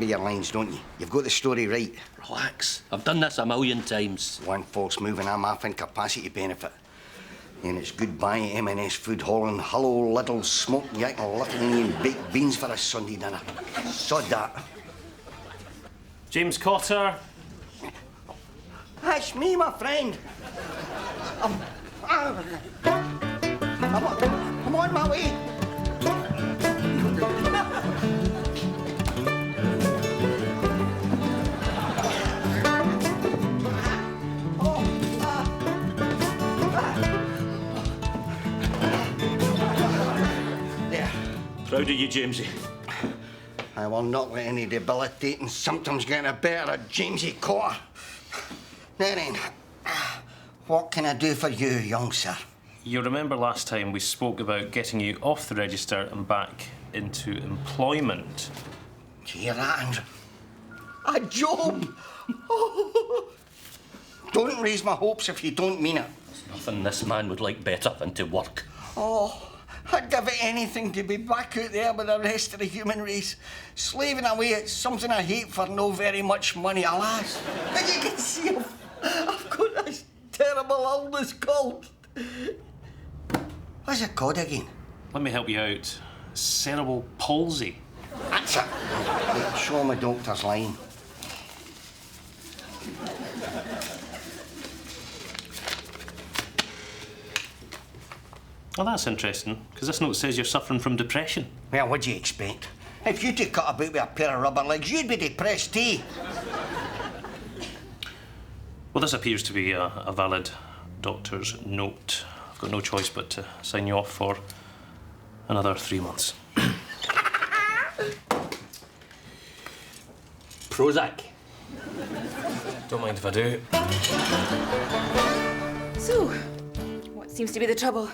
your lines, don't you? You've got the story right. Relax. I've done this 1,000,000 times. One false move and I'm off incapacity benefit. And it's goodbye M&S food hauling, hello little smoked yak and Lithuanian baked beans for a Sunday dinner. Sod that. James Cotter. That's me, my friend. I'm on my way. There. Proud of you, Jamesy. I will not let any debilitating symptoms get the better of Jamesy Cotter. Now then, what can I do for you, young sir? You remember last time we spoke about getting you off the register and back into employment? Do you hear that, Andrew? A job! Oh. Don't raise my hopes if you don't mean it. There's nothing this man would like better than to work. Oh, I'd give it anything to be back out there with the rest of the human race. Slaving away at something I hate for no very much money, alas. But you can see I've got this terrible illness called... What's it called again? Let me help you out. Cerebral palsy. That's it. Right, show me doctor's line. Well, that's interesting, because this note says you're suffering from depression. Well, what do you expect? If you two cut about with a pair of rubber legs, you'd be depressed too. Well, this appears to be a valid doctor's note. I've got no choice but to sign you off for another 3 months. Prozac. Don't mind if I do. So, what seems to be the trouble?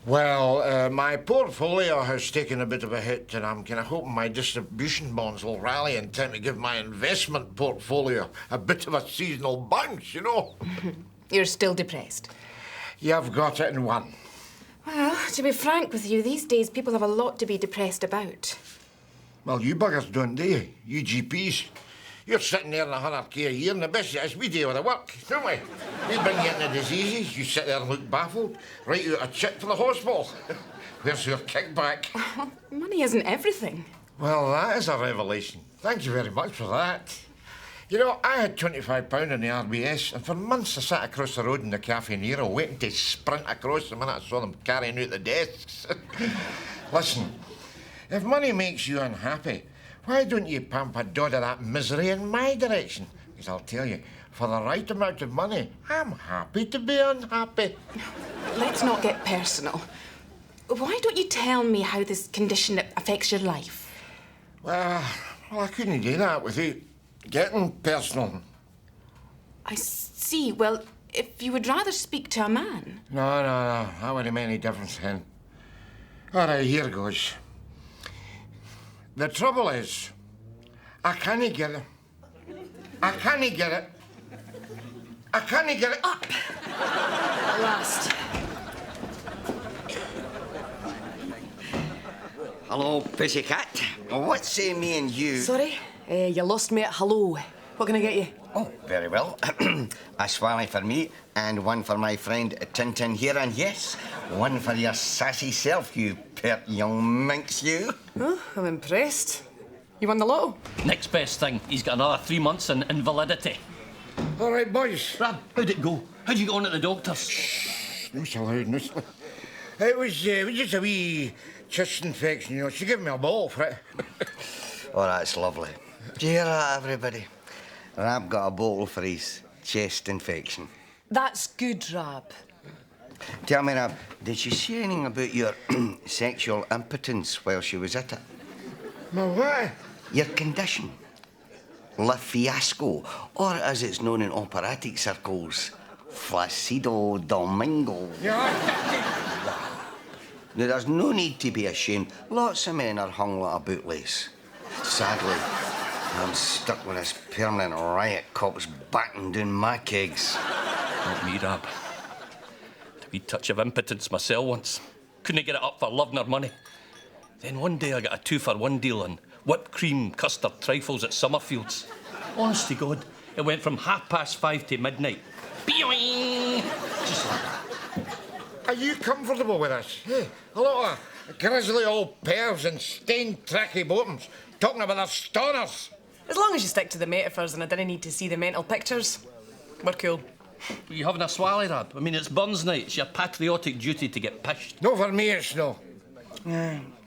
Well, my portfolio has taken a bit of a hit, and I'm kind of hoping my distribution bonds will rally in time to give my investment portfolio a bit of a seasonal bounce, you know? You're still depressed? You've got it in one. Well, to be frank with you, these days people have a lot to be depressed about. Well, you buggers don't, do you? You GPs. You're sitting there on 100k a year, and the best is we do all the work, don't we? We bring you into diseases, you sit there and look baffled, write you a cheque for the hospital. Where's your kickback? Money isn't everything. Well, that is a revelation. Thank you very much for that. You know, I had £25 in the RBS, and for months I sat across the road in the Cafe Nero waiting to sprint across the minute I saw them carrying out the desks. Listen, if money makes you unhappy, why don't you pump a dod of that misery in my direction? Because I'll tell you, for the right amount of money, I'm happy to be unhappy. Let's not get personal. Why don't you tell me how this condition affects your life? Well, I couldn't do that without getting personal. I see. Well, if you would rather speak to a man... No, that wouldn't make any difference then. All right, here goes. The trouble is, I can't get it. I can't get it. I can't get it. Up! At last. Hello, pussycat. What say me and you... Sorry? You lost me at hello. What can I get you? Oh, very well. A swally for me and one for my friend Tintin here, and yes, one for your sassy self, you pert young minx, you. Oh, I'm impressed. You won the lotto? Next best thing, he's got another 3 months in invalidity. All right, boys. Rab, how'd it go? How'd you get on at the doctor's? No so loud, no so... It was just a wee chest infection, you know. She gave me a ball for it. Oh, that's lovely. Do you hear that, everybody? Rab got a bottle for his chest infection. That's good, Rab. Tell me, Rab, did she say anything about your sexual impotence while she was at it? My what? Your condition. Le fiasco, or as it's known in operatic circles, Flacido Domingo. Yeah. Now, there's no need to be ashamed. Lots of men are hung like a bootlace. Sadly, I'm stuck with this permanent riot cops batting down my kegs. Not me, Rab. A wee touch of impotence myself once. Couldn't get it up for love nor money. Then one day I got a 2-for-1 deal and whipped cream, custard, trifles at Summerfields. Honest to God, it went from 5:30 to midnight. Boing! Just like that. Are you comfortable with this? Hey, a lot of grizzly old pervs and stained tracky bottoms talking about their stoners. As long as you stick to the metaphors and I didn't need to see the mental pictures, we're cool. Are you having a swally, Rab? I mean, it's Burns night. It's your patriotic duty to get pished. No, for me, it's no.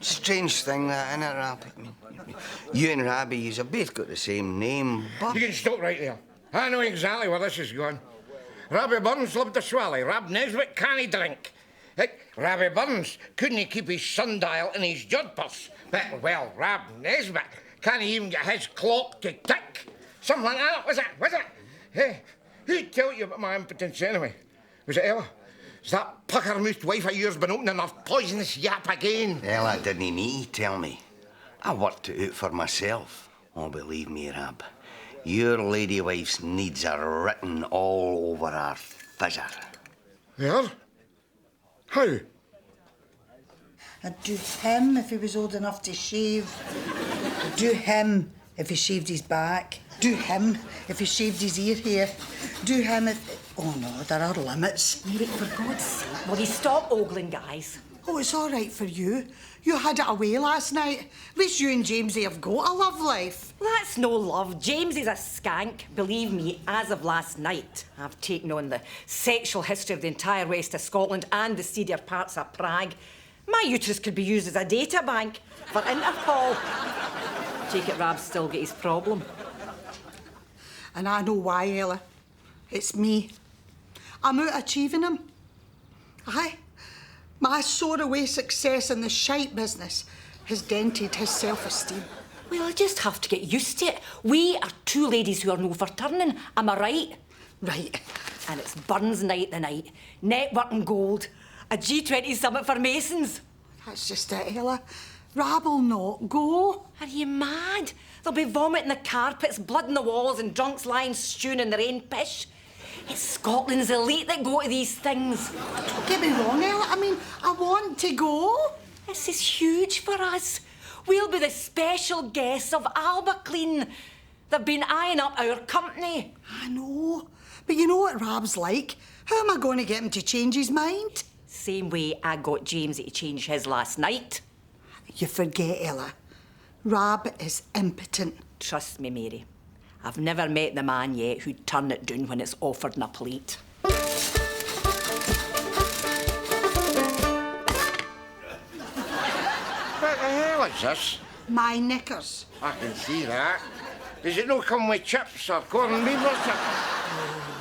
Strange thing, that, innit, Rab? I mean, you and Rabby, you've both got the same name, but... You can stop right there. I know exactly where this is going. Rabbi Burns loved a swally. Rab Nesbitt can't drink. Rabbi Burns couldn't keep his sundial in his jud purse. But, well, Rab Nesbitt can't even get his clock to tick. Something like that, was it? Hey, who told you about my impotence anyway? Was it Ella? Has that pucker-mouthed wife of yours been opening her poisonous yap again? Ella didn't need to tell me. I worked it out for myself. Oh, believe me, Rab. Your lady wife's needs are written all over her fizzer. They are? How? I'd do him if he was old enough to shave. I'd do him if he shaved his back. Do him if he shaved his ear hair. Do him if... Oh, no, there are limits. Mary, for God's sake, will you stop ogling, guys? Oh, it's all right for you. You had it away last night. At least you and Jamesy have got a love life. That's no love. James is a skank. Believe me, as of last night, I've taken on the sexual history of the entire west of Scotland and the seedier parts of Prague. My uterus could be used as a data bank for Interpol. Take it, Rab's still got his problem. And I know why, Ella. It's me. I'm out achieving him. Aye. My sore-away success in the shite business has dented his self-esteem. Well, I just have to get used to it. We are two ladies who are no for turning. Am I right? Right. And it's Burns night tonight. Networking gold. A G20 summit for Masons. That's just it, Ella. Rab'll not go. Are you mad? They'll be vomiting the carpets, blood in the walls, and drunks lying stewing in their own pish. It's Scotland's elite that go to these things. Don't get me wrong, Ella. I mean, I want to go. This is huge for us. We'll be the special guests of Albaclean. They've been eyeing up our company. I know. But you know what Rab's like. How am I going to get him to change his mind? Same way I got Jamesy to change his last night. You forget, Ella. Rab is impotent. Trust me, Mary. I've never met the man yet who'd turn it down when it's offered in a plate. What the hell is this? My knickers. I can see that. Does it not come with chips or corned beef or something?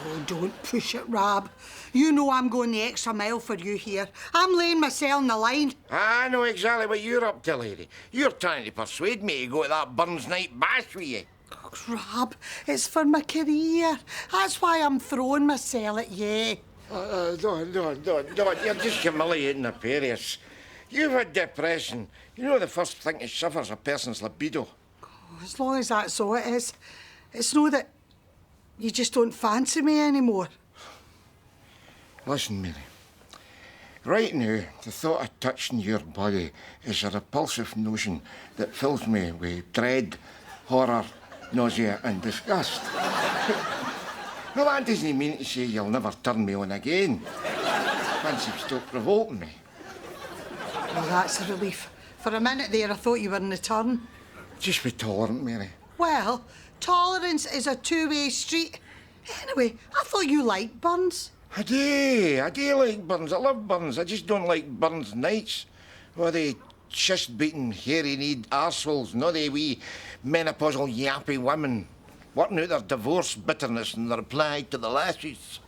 Oh, don't push it, Rab. You know I'm going the extra mile for you here. I'm laying myself on the line. I know exactly what you're up to, lady. You're trying to persuade me to go to that Burns night bash with you. Rab, it's for my career. That's why I'm throwing myself at you. Don't. You're just humiliating the Paris. You've had depression. You know the first thing to suffer is a person's libido. As long as that's all it is. It's no that you just don't fancy me anymore. Listen, Mary. Right now, the thought of touching your body is a repulsive notion that fills me with dread, horror, nausea and disgust. Well, that doesn't mean to say you'll never turn me on again. Once you've stopped revolting me. Well, that's a relief. For a minute there, I thought you were in the turn. Just be tolerant, Mary. Well, tolerance is a two-way street. Anyway, I thought you liked Burns. I do like Burns. I love Burns. I just don't like Burns nights. Or the chest-beating, hairy-kneed arseholes, not the wee menopausal yappy women working out their divorce bitterness in the reply to the lashes.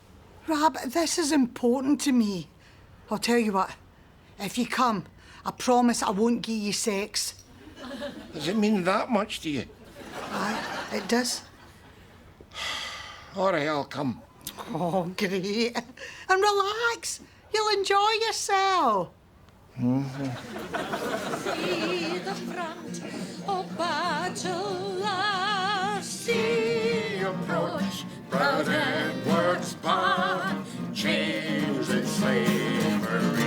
Rab, this is important to me. I'll tell you what. If you come, I promise I won't give you sex. Does it mean that much to you? Aye, it does. All right, I'll come. Oh, great. And relax. You'll enjoy yourself. See the front of bachelor, see approach, proud Edward's part, chains and slavery.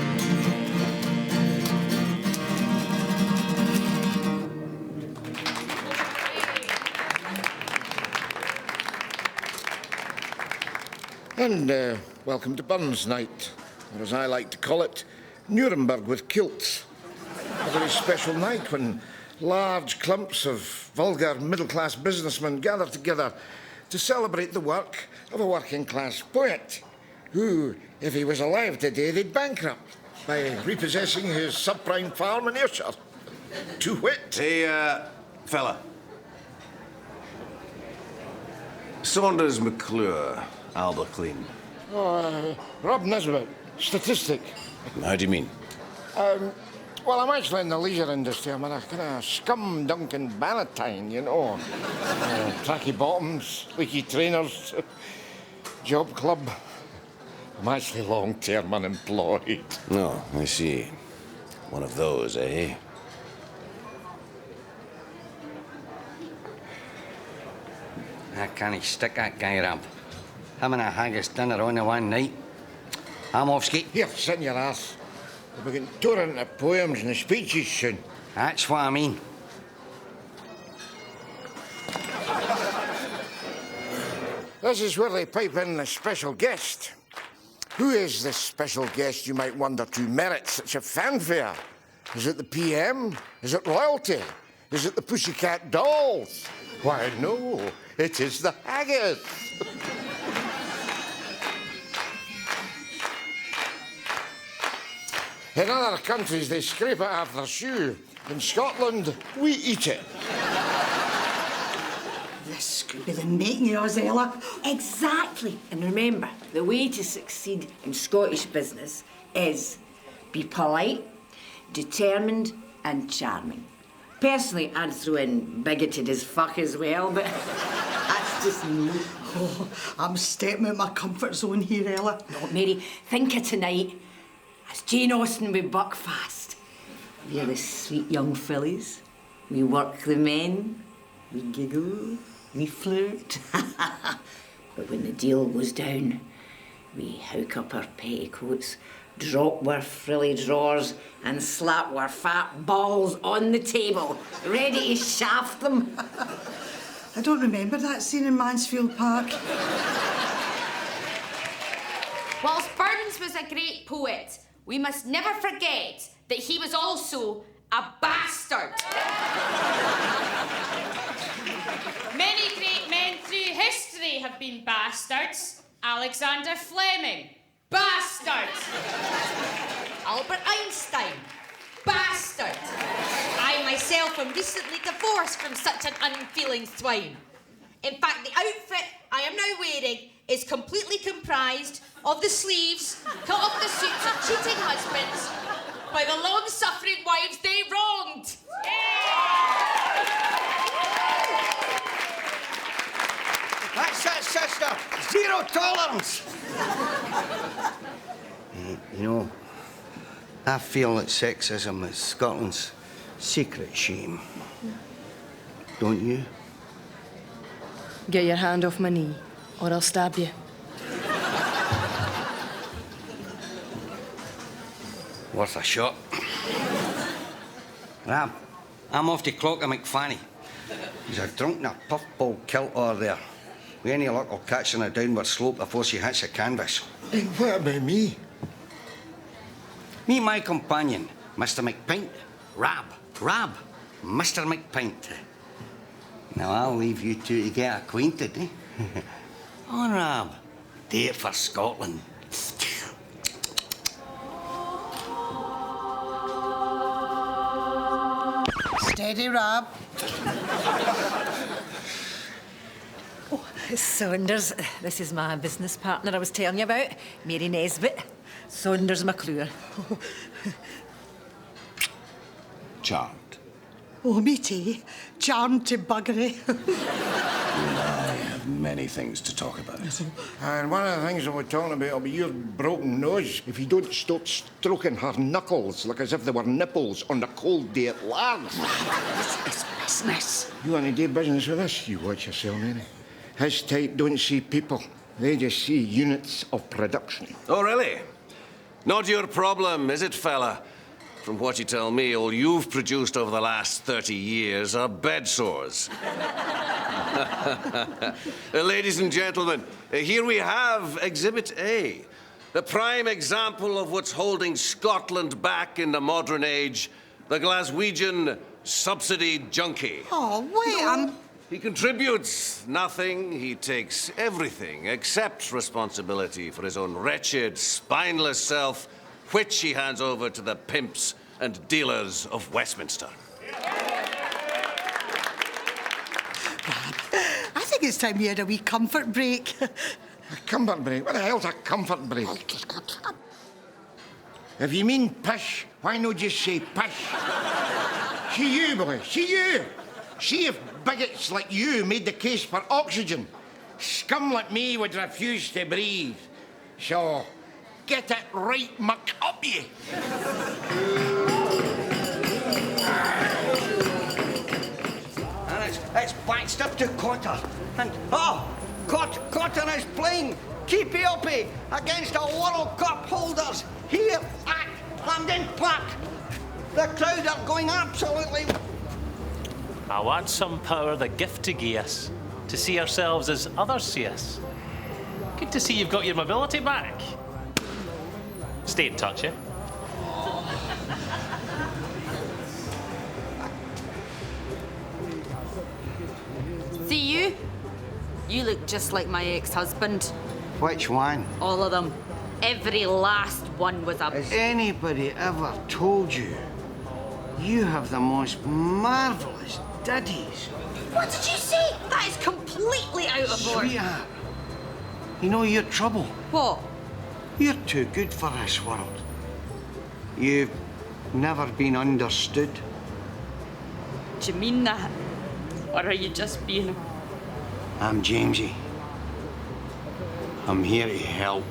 And welcome to Burns Night, or as I like to call it, Nuremberg with kilts. A very special night when large clumps of vulgar middle-class businessmen gather together to celebrate the work of a working-class poet who, if he was alive today, they'd bankrupt by repossessing his subprime farm in Ayrshire. To wit... Hey, fella. Saunders McClure, Alberclean. Oh, Rob Nesbitt, statistic. How do you mean? Well, I'm actually in the leisure industry. I'm in a kind of scum-dunking Bannatyne, you know. Tracky bottoms, leaky trainers, job club. I'm actually long-term unemployed. Oh, I see. One of those, eh? I can't stick that guy, Rob. Him and a haggis dinner on the one night. I'm off ski. Here, sit in your arse. We'll be getting torn into poems and speeches soon. That's what I mean. This is where they pipe in the special guest. Who is this special guest, you might wonder, to merit such a fanfare? Is it the PM? Is it royalty? Is it the Pussycat Dolls? Why, no, it is the haggis. In other countries, they scrape it off their shoe. In Scotland, we eat it. This could be the making of us, Ella. Exactly. And remember, the way to succeed in Scottish business is be polite, determined, and charming. Personally, I'd throw in bigoted as fuck as well, but that's just me. Oh, I'm stepping out my comfort zone here, Ella. No, Mary, think of tonight as Jane Austen with Buckfast. We're the sweet young fillies. We work the men. We giggle. We flirt. But when the deal goes down, we hook up our petticoats, drop our frilly drawers, and slap our fat balls on the table, ready to shaft them. I don't remember that scene in Mansfield Park. Whilst Burns was a great poet, we must never forget that he was also a bastard. Many great men through history have been bastards. Alexander Fleming, bastard. Albert Einstein, bastard. I myself am recently divorced from such an unfeeling swine. In fact, the outfit I am now wearing is completely comprised of the sleeves cut off the suits of cheating husbands by the long-suffering wives they wronged. That's it, sister. Zero tolerance. You know, I feel that sexism is Scotland's secret shame. Don't you? Get your hand off my knee, or I'll stab you. Worth a shot. Rab, I'm off to Clocker McFanny. He's a drunk in a puffball kilt over there. With any luck, I'll catch her on a downward slope before she hits the canvas. And what about me? Me and my companion, Mr. McPint. Rab, Mr. McPint. Now, I'll leave you two to get acquainted, eh? On, Rab. Do it for Scotland. Steady, Rab. Saunders, this is my business partner I was telling you about, Mary Nesbitt, Saunders McClure. Charmed. Oh, me too. Charmed to buggery. I have many things to talk about. And one of the things that we're talking about will be your broken nose if you don't stop stroking her knuckles like as if they were nipples on a cold day at large. This is business. You want to do business with us? You watch yourself, Mary. His type don't see people. They just see units of production. Oh, really? Not your problem, is it, fella? From what you tell me, all you've produced over the last 30 years are bed sores. Ladies and gentlemen, here we have Exhibit A, the prime example of what's holding Scotland back in the modern age, the Glaswegian subsidy junkie. Oh, wait, He contributes nothing, he takes everything except responsibility for his own wretched, spineless self, which he hands over to the pimps and dealers of Westminster. I think it's time we had a wee comfort break. A comfort break? What the hell's a comfort break? If you mean pish, why not just say pish? See you, boy, see you. See if bigots like you made the case for oxygen. Scum like me would refuse to breathe. So, get it right muck up you. And it's Baxter to Cotter. And, Cotter is playing keepy-uppy against the World Cup holders here at Hampden Park. The crowd are going absolutely... I want some power the gift to gie us, to see ourselves as others see us. Good to see you've got your mobility back. Stay in touch, eh? See you? You look just like my ex-husband. Which one? All of them. Every last one was a... Has anybody ever told you you have the most marvellous daddies? What did you say? That is completely out of order. Sweetheart, you know your trouble. What? You're too good for this world. You've never been understood. Do you mean that? Or are you just being... I'm Jamesy. I'm here to help.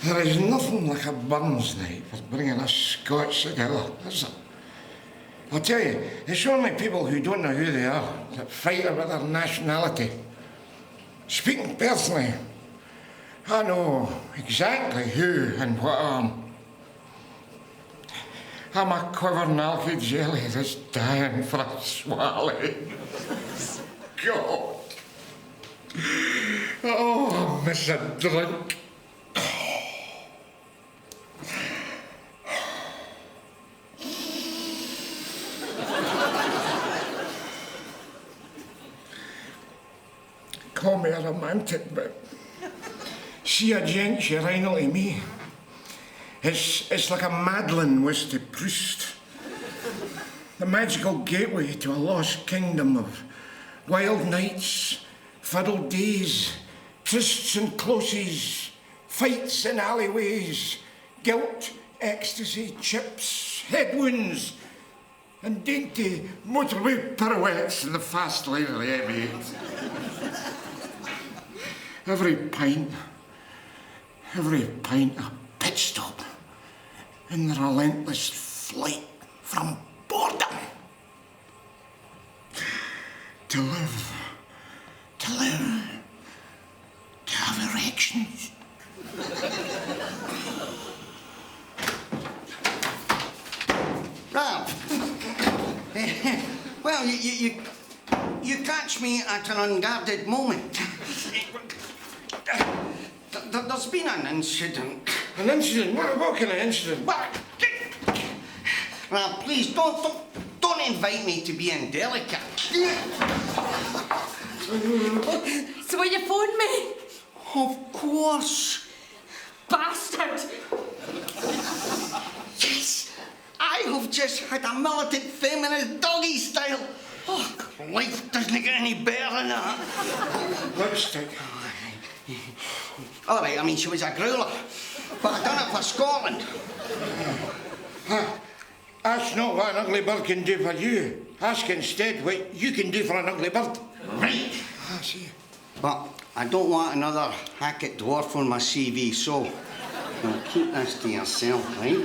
There is nothing like a Burns night for bringing us Scots together, is there? I'll tell you, it's only people who don't know who they are that fight about their nationality. Speaking personally, I know exactly who and what I am. I'm a quivering alky jelly that's dying for a swallow. God. Oh, I miss a drink. Call me a romantic, but see a gent urinal to me. It's like a Madeline was to Proust. The magical gateway to a lost kingdom of wild nights, fuddled days, trysts and closes, fights in alleyways, guilt, ecstasy, chips, head wounds, and dainty motorway pirouettes in the fast lane of the M8. Every pint a pit stop in the relentless flight from boredom. To live, to have erections. Ralph, well, you catch me at an unguarded moment. There's been an incident. An incident? What kind of incident? Ralph, please don't invite me to be indelicate. So will you phone me? Of course. Bastard! Yes! I have just had a militant feminist doggy style. Oh, life doesn't get any better than that. Lipstick. All right, I mean, she was a growler, but I done it for Scotland. That's not what an ugly bird can do for you. Ask instead what you can do for an ugly bird. Right. I see. But I don't want another Hackett dwarf on my CV, so you'll keep this to yourself, right?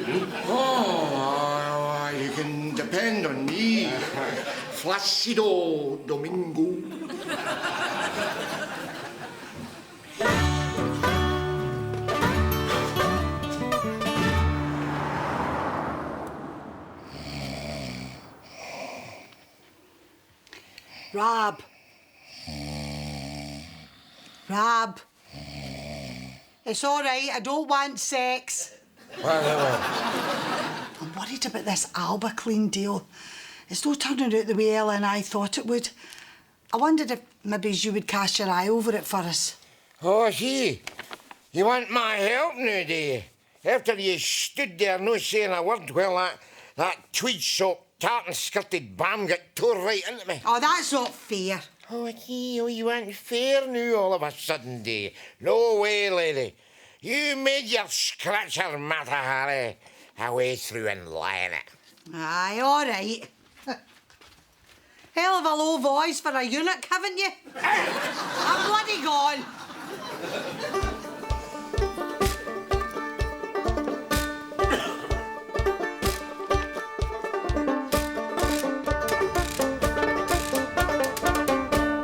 Oh, you can depend on me. Flacido Domingo. Rab. Rab. It's all right, I don't want sex. I'm worried about this Albaclean deal. It's not turning out the way Ella and I thought it would. I wondered if maybe you would cast your eye over it for us. Oh, gee. You want my help now, do you? After you stood there no saying a word while that tweed-soaked, tartan-skirted bam got tore right into me. Oh, that's not fair. Oh, gee, you want fair now all of a sudden, do you? No way, lady. You made your scratcher matter, Harry. Away through and lying it. Aye, all right. Hell of a low voice for a eunuch, haven't you? I'm bloody gone.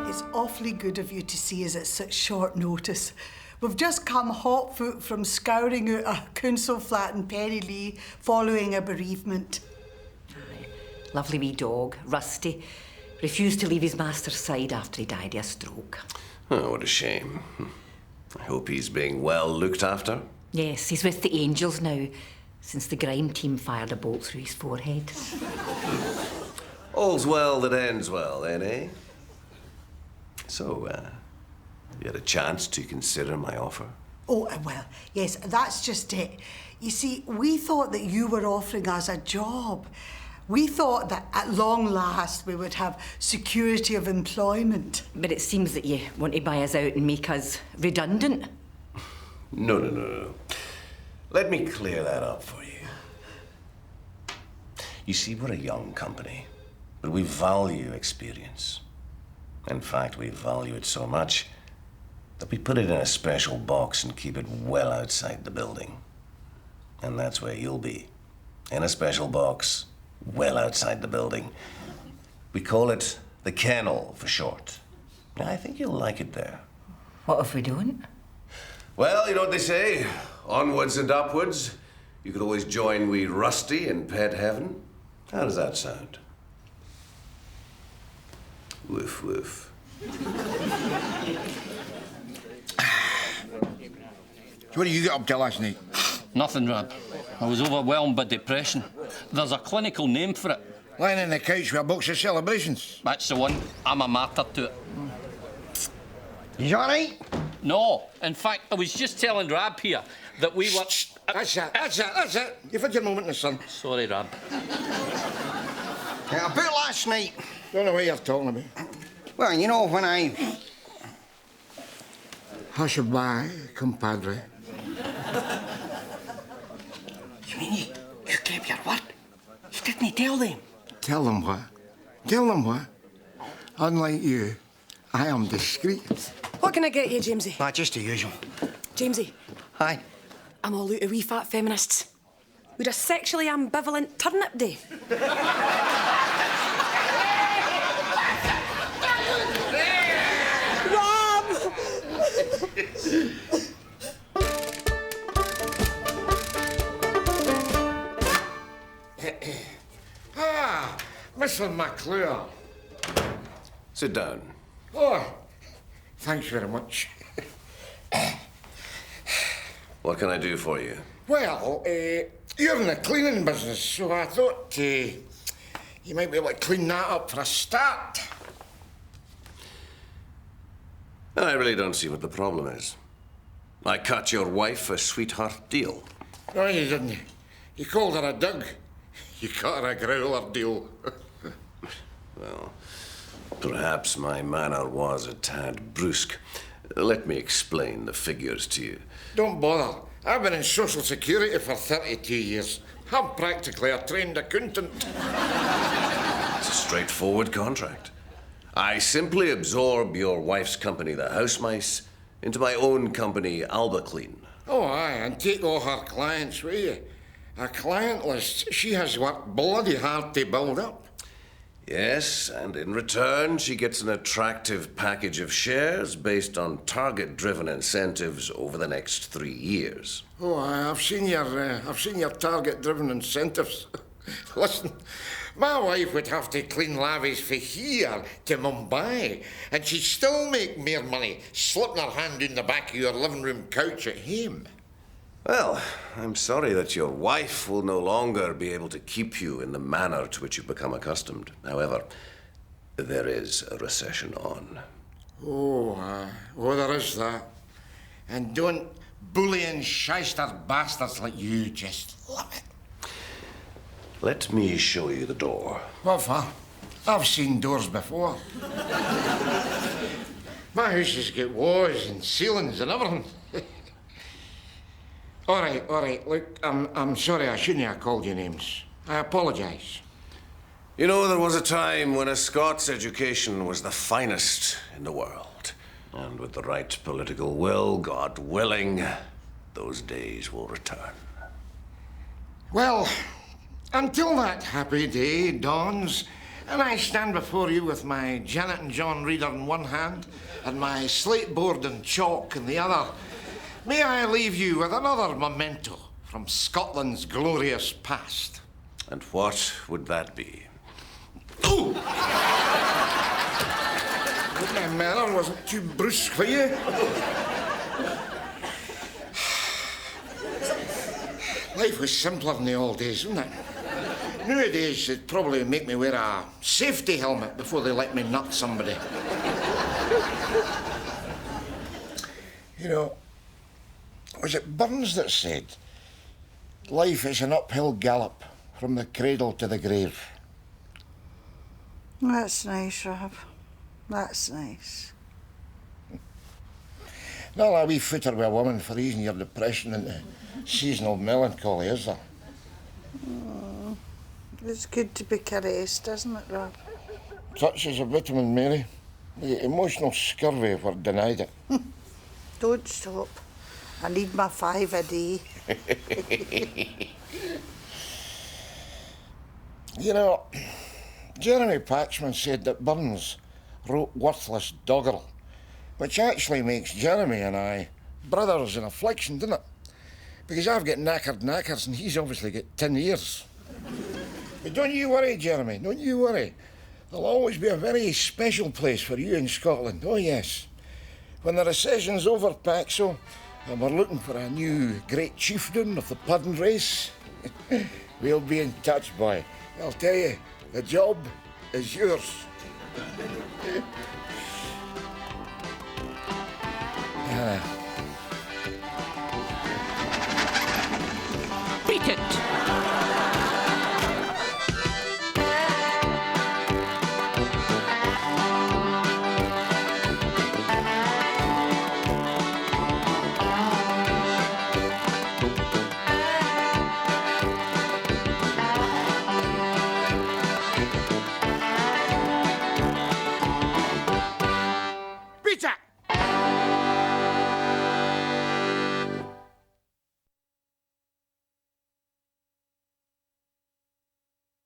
It's awfully good of you to see us at such short notice. We've just come hot foot from scouring out a council flat in Perrylee following a bereavement. Lovely wee dog, Rusty. Refused to leave his master's side after he died of a stroke. Oh, what a shame. I hope he's being well looked after. Yes, he's with the Angels now, since the grime team fired a bolt through his forehead. All's well that ends well, then, eh? So, you had a chance to consider my offer? Oh, well, yes, that's just it. You see, we thought that you were offering us a job. We thought that at long last we would have security of employment. But it seems that you want to buy us out and make us redundant. No. Let me clear that up for you. You see, we're a young company, but we value experience. In fact, we value it so much that we put it in a special box and keep it well outside the building. And that's where you'll be, in a special box, well outside the building. We call it the kennel for short. I think you'll like it there. What if we don't? Well, you know what they say, onwards and upwards. You could always join wee Rusty in pet heaven. How does that sound? Woof, woof. So what did you get up to last night? Nothing, Rab. I was overwhelmed by depression. There's a clinical name for it. Lying on the couch with a box of celebrations. That's the one. I'm a martyr to it. You all right? No. In fact, I was just telling Rab here that we were... That's it. You've had your moment in the sun. Sorry, Rab. Yeah, about last night. Don't know what you're talking about. Well, you know, when I... Hush by, compadre. You mean you kept your word? You didn't tell them? Tell them what? Tell them what? Unlike you, I am discreet. What can I get you, Jamesy? Nah, just the usual. Jamesy. Aye. I'm all out of wee fat feminists. We're a sexually ambivalent turnip day. Mr. McClure. Sit down. Oh, thanks very much. What can I do for you? Well, you're in the cleaning business, so I thought you might be able to clean that up for a start. I really don't see what the problem is. I cut your wife a sweetheart deal. No, you didn't. You called her a dug. You cut her a growler deal. Well, perhaps my manner was a tad brusque. Let me explain the figures to you. Don't bother. I've been in social security for 32 years. I'm practically a trained accountant. It's a straightforward contract. I simply absorb your wife's company, the House Mice, into my own company, Albaclean. Oh, aye, and take all her clients with you. A client list she has worked bloody hard to build up. Yes, and in return, she gets an attractive package of shares based on target-driven incentives over the next 3 years. Oh, aye, I've seen your target-driven incentives. Listen, My wife would have to clean lavies from here to Mumbai, and she'd still make more money slipping her hand in the back of your living room couch at home. Well, I'm sorry that your wife will no longer be able to keep you in the manner to which you've become accustomed. However, there is a recession on. Oh, there is that. And don't bullying shyster bastards like you just love it. Let me show you the door. What for? I've seen doors before. My house has got walls and ceilings and everything. All right. Look, I'm sorry I shouldn't have called you names. I apologise. You know, there was a time when a Scots education was the finest in the world. And with the right political will, God willing, those days will return. Well, until that happy day dawns, and I stand before you with my Janet and John reader in one hand and my slate board and chalk in the other, may I leave you with another memento from Scotland's glorious past. And what would that be? Ooh! Hope my manner wasn't too brusque for you. Life was simpler in the old days, wasn't it? Nowadays, they'd probably make me wear a safety helmet before they let me nut somebody. You know, was it Burns that said, life is an uphill gallop from the cradle to the grave? That's nice, Rob. That's nice. Not a wee footer with a woman for easing your depression into seasonal melancholy, is there? Oh, it's good to be caressed, isn't it, Rob? Such is a vitamin, Mary. The emotional scurvy if we're denied it. Don't stop. I need my 5 a day. You know, Jeremy Patchman said that Burns wrote worthless doggerel, which actually makes Jeremy and I brothers in affliction, doesn't it? Because I've got knackered knackers and he's obviously got 10 years. But don't you worry, Jeremy, don't you worry. There'll always be a very special place for you in Scotland, oh yes. When the recession's over, Paxo, and we're looking for a new great chieftain of the pudding race, we'll be in touch, boy. I'll tell you, the job is yours.